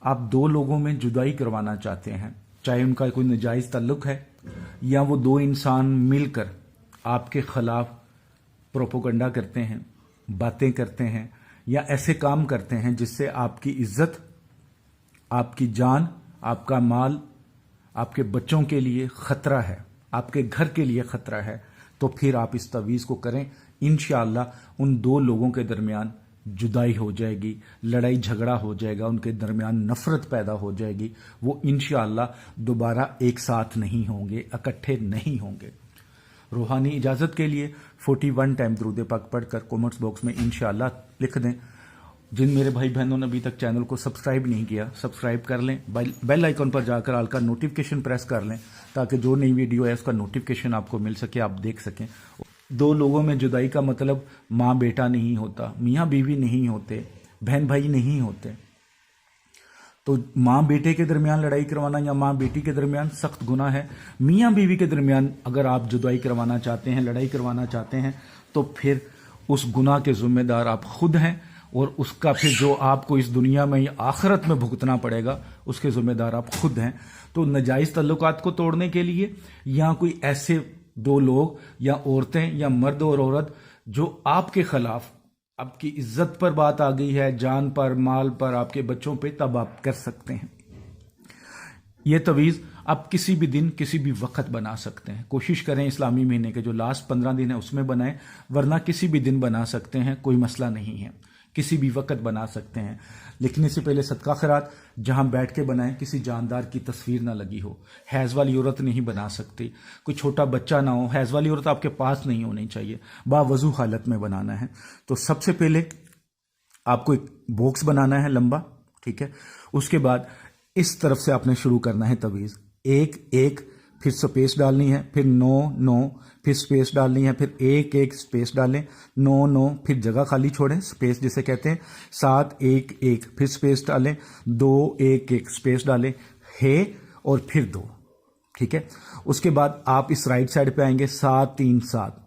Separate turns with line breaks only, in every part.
آپ دو لوگوں میں جدائی کروانا چاہتے ہیں، چاہے ان کا کوئی ناجائز تعلق ہے یا وہ دو انسان مل کر آپ کے خلاف پروپوگنڈا کرتے ہیں، باتیں کرتے ہیں یا ایسے کام کرتے ہیں جس سے آپ کی عزت، آپ کی جان، آپ کا مال، آپ کے بچوں کے لیے خطرہ ہے، آپ کے گھر کے لیے خطرہ ہے، تو پھر آپ اس تعویذ کو کریں۔ انشاءاللہ ان دو لوگوں کے درمیان جدائی ہو جائے گی، لڑائی جھگڑا ہو جائے گا، ان کے درمیان نفرت پیدا ہو جائے گی، وہ انشاءاللہ دوبارہ ایک ساتھ نہیں ہوں گے، اکٹھے نہیں ہوں گے۔ روحانی اجازت کے لیے 41 ٹائم درود پاک پڑھ کر کومنٹس باکس میں انشاءاللہ لکھ دیں۔ جن میرے بھائی بہنوں نے ابھی تک چینل کو سبسکرائب نہیں کیا، سبسکرائب کر لیں، بیل آئیکن پر جا کر آل کا نوٹیفیکیشن پریس کر لیں تاکہ جو نئی ویڈیو ہے اس کا نوٹیفیکیشن آپ کو مل سکے، آپ دیکھ سکیں۔ دو لوگوں میں جدائی کا مطلب ماں بیٹا نہیں ہوتا، میاں بیوی نہیں ہوتے، بہن بھائی نہیں ہوتے۔ تو ماں بیٹے کے درمیان لڑائی کروانا یا ماں بیٹی کے درمیان سخت گناہ ہے۔ میاں بیوی کے درمیان اگر آپ جدائی کروانا چاہتے ہیں، لڑائی کروانا چاہتے ہیں، تو پھر اس گناہ کے ذمہ دار آپ خود ہیں، اور اس کا پھر جو آپ کو اس دنیا میں یا آخرت میں بھگتنا پڑے گا اس کے ذمہ دار آپ خود ہیں۔ تو ناجائز تعلقات کو توڑنے کے لیے یا کوئی ایسے دو لوگ یا عورتیں یا مرد اور عورت جو آپ کے خلاف، آپ کی عزت پر بات آ گئی ہے، جان پر، مال پر، آپ کے بچوں پہ، تب آپ کر سکتے ہیں۔ یہ تعویذ آپ کسی بھی دن کسی بھی وقت بنا سکتے ہیں۔ کوشش کریں اسلامی مہینے کے جو لاسٹ 15 دن ہیں اس میں بنائیں، ورنہ کسی بھی دن بنا سکتے ہیں، کوئی مسئلہ نہیں ہے، کسی بھی وقت بنا سکتے ہیں۔ لکھنے سے پہلے صدقہ خیرات جہاں بیٹھ کے بنائیں، کسی جاندار کی تصویر نہ لگی ہو، حیض والی عورت نہیں بنا سکتی، کوئی چھوٹا بچہ نہ ہو، حیض والی عورت آپ کے پاس نہیں ہونی چاہیے، باوضو حالت میں بنانا ہے۔ تو سب سے پہلے آپ کو ایک باکس بنانا ہے لمبا، ٹھیک ہے؟ اس کے بعد اس طرف سے آپ نے شروع کرنا ہے تعویذ، ایک ایک، پھر سپیس ڈالنی ہے، پھر 9 9، پھر سپیس ڈالنی ہے، پھر ایک ایک سپیس ڈالیں، 9 9، پھر جگہ خالی چھوڑیں، سپیس جسے کہتے ہیں، 7 1 1، پھر سپیس ڈالیں، 2 1 1، سپیس ڈالیں، ہے اور پھر 2، ٹھیک ہے؟ اس کے بعد آپ اس رائٹ سائڈ پہ آئیں گے، 7 3 7۔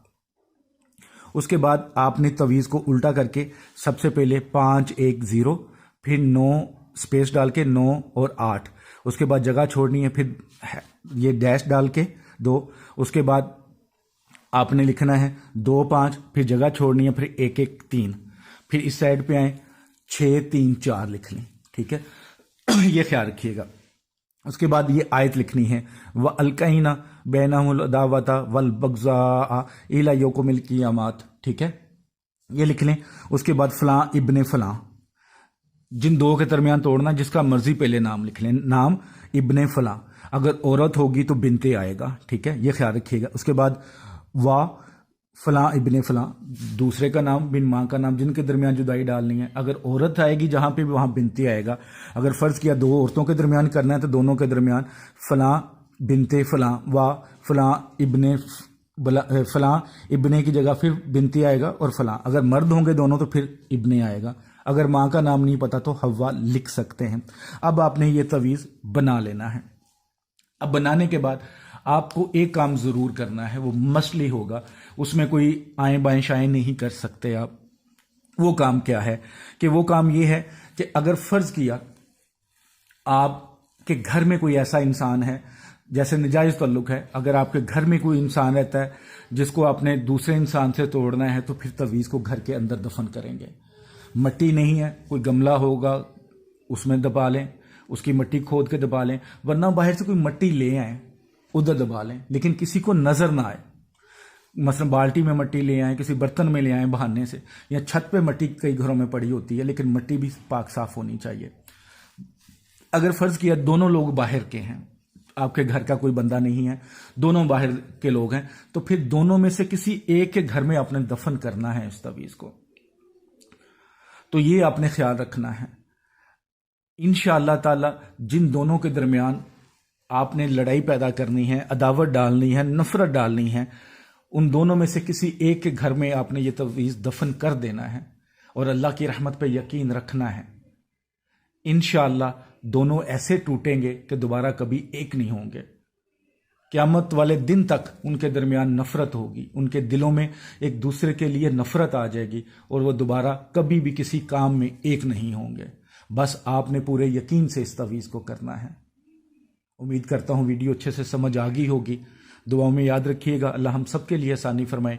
اس کے بعد آپ نے تعویذ کو الٹا کر کے سب سے پہلے 5 1 0، پھر 9 سپیس ڈال کے 9 اور 8، اس کے بعد جگہ چھوڑنی ہے، پھر یہ ڈیش ڈال کے 2، اس کے بعد آپ نے لکھنا ہے 2 5، پھر جگہ چھوڑنی ہے، پھر 1 1 3، پھر اس سائڈ پہ آئیں 6 3 4 لکھ لیں، ٹھیک ہے؟ یہ خیال رکھیے گا۔ اس کے بعد یہ آیت لکھنی ہے، وَأَلْقَيْنَا بَيْنَهُمُ الْعَدَاوَةَ وَالْبَغْضَاءَ إِلَىٰ يَوْمِ الْقِيَامَةِ، ٹھیک ہے؟ یہ لکھ لیں۔ اس کے بعد فلاں ابن فلاں، جن دو کے درمیان توڑنا، جس کا مرضی پہلے نام لکھ لیں، نام ابن فلاں، اگر عورت ہوگی تو بنتے آئے گا، ٹھیک ہے؟ یہ خیال رکھیے گا۔ اس کے بعد وا فلاں ابن فلاں، دوسرے کا نام بن ماں کا نام، جن کے درمیان جدائی ڈالنی ہے، اگر عورت آئے گی جہاں پہ بھی وہاں بنتے آئے گا۔ اگر فرض کیا دو عورتوں کے درمیان کرنا ہے تو دونوں کے درمیان فلاں بنتے فلاں، وا فلاں ابن فلاں، ابن کی جگہ پھر بنتے آئے گا، اور فلاں، اگر مرد ہوں گے دونوں تو پھر ابن آئے گا۔ اگر ماں کا نام نہیں پتا تو حوا لکھ سکتے ہیں۔ اب آپ نے یہ تعویذ بنا لینا ہے۔ اب بنانے کے بعد آپ کو ایک کام ضرور کرنا ہے، وہ مسئلے ہوگا، اس میں کوئی آئیں بائیں شائیں نہیں کر سکتے آپ۔ وہ کام کیا ہے کہ وہ کام یہ ہے کہ اگر فرض کیا آپ کے گھر میں کوئی ایسا انسان ہے، جیسے ناجائز تعلق ہے، اگر آپ کے گھر میں کوئی انسان رہتا ہے جس کو آپ نے دوسرے انسان سے توڑنا ہے، تو پھر تعویذ کو گھر کے اندر دفن کریں گے۔ مٹی نہیں ہے، کوئی گملہ ہوگا اس میں دبا لیں، اس کی مٹی کھود کے دبا لیں، ورنہ باہر سے کوئی مٹی لے آئیں، ادھر دبا لیں، لیکن کسی کو نظر نہ آئے۔ مثلا بالٹی میں مٹی لے آئیں، کسی برتن میں لے آئیں بہانے سے، یا چھت پہ مٹی کئی گھروں میں پڑی ہوتی ہے، لیکن مٹی بھی پاک صاف ہونی چاہیے۔ اگر فرض کیا دونوں لوگ باہر کے ہیں، آپ کے گھر کا کوئی بندہ نہیں ہے، دونوں باہر کے لوگ ہیں، تو پھر دونوں میں سے کسی ایک کے گھر میں آپ نے دفن کرنا ہے اس تعویذ کو۔ تو یہ آپ نے خیال رکھنا ہے۔ انشاءاللہ تعالی جن دونوں کے درمیان آپ نے لڑائی پیدا کرنی ہے، عداوت ڈالنی ہے، نفرت ڈالنی ہے، ان دونوں میں سے کسی ایک کے گھر میں آپ نے یہ تعویذ دفن کر دینا ہے، اور اللہ کی رحمت پہ یقین رکھنا ہے۔ انشاءاللہ دونوں ایسے ٹوٹیں گے کہ دوبارہ کبھی ایک نہیں ہوں گے۔ قیامت والے دن تک ان کے درمیان نفرت ہوگی، ان کے دلوں میں ایک دوسرے کے لیے نفرت آ جائے گی، اور وہ دوبارہ کبھی بھی کسی کام میں ایک نہیں ہوں گے۔ بس آپ نے پورے یقین سے اس تعویذ کو کرنا ہے۔ امید کرتا ہوں ویڈیو اچھے سے سمجھ آ گئی ہوگی۔ دعاؤں میں یاد رکھیے گا۔ اللہ ہم سب کے لیے آسانی فرمائے۔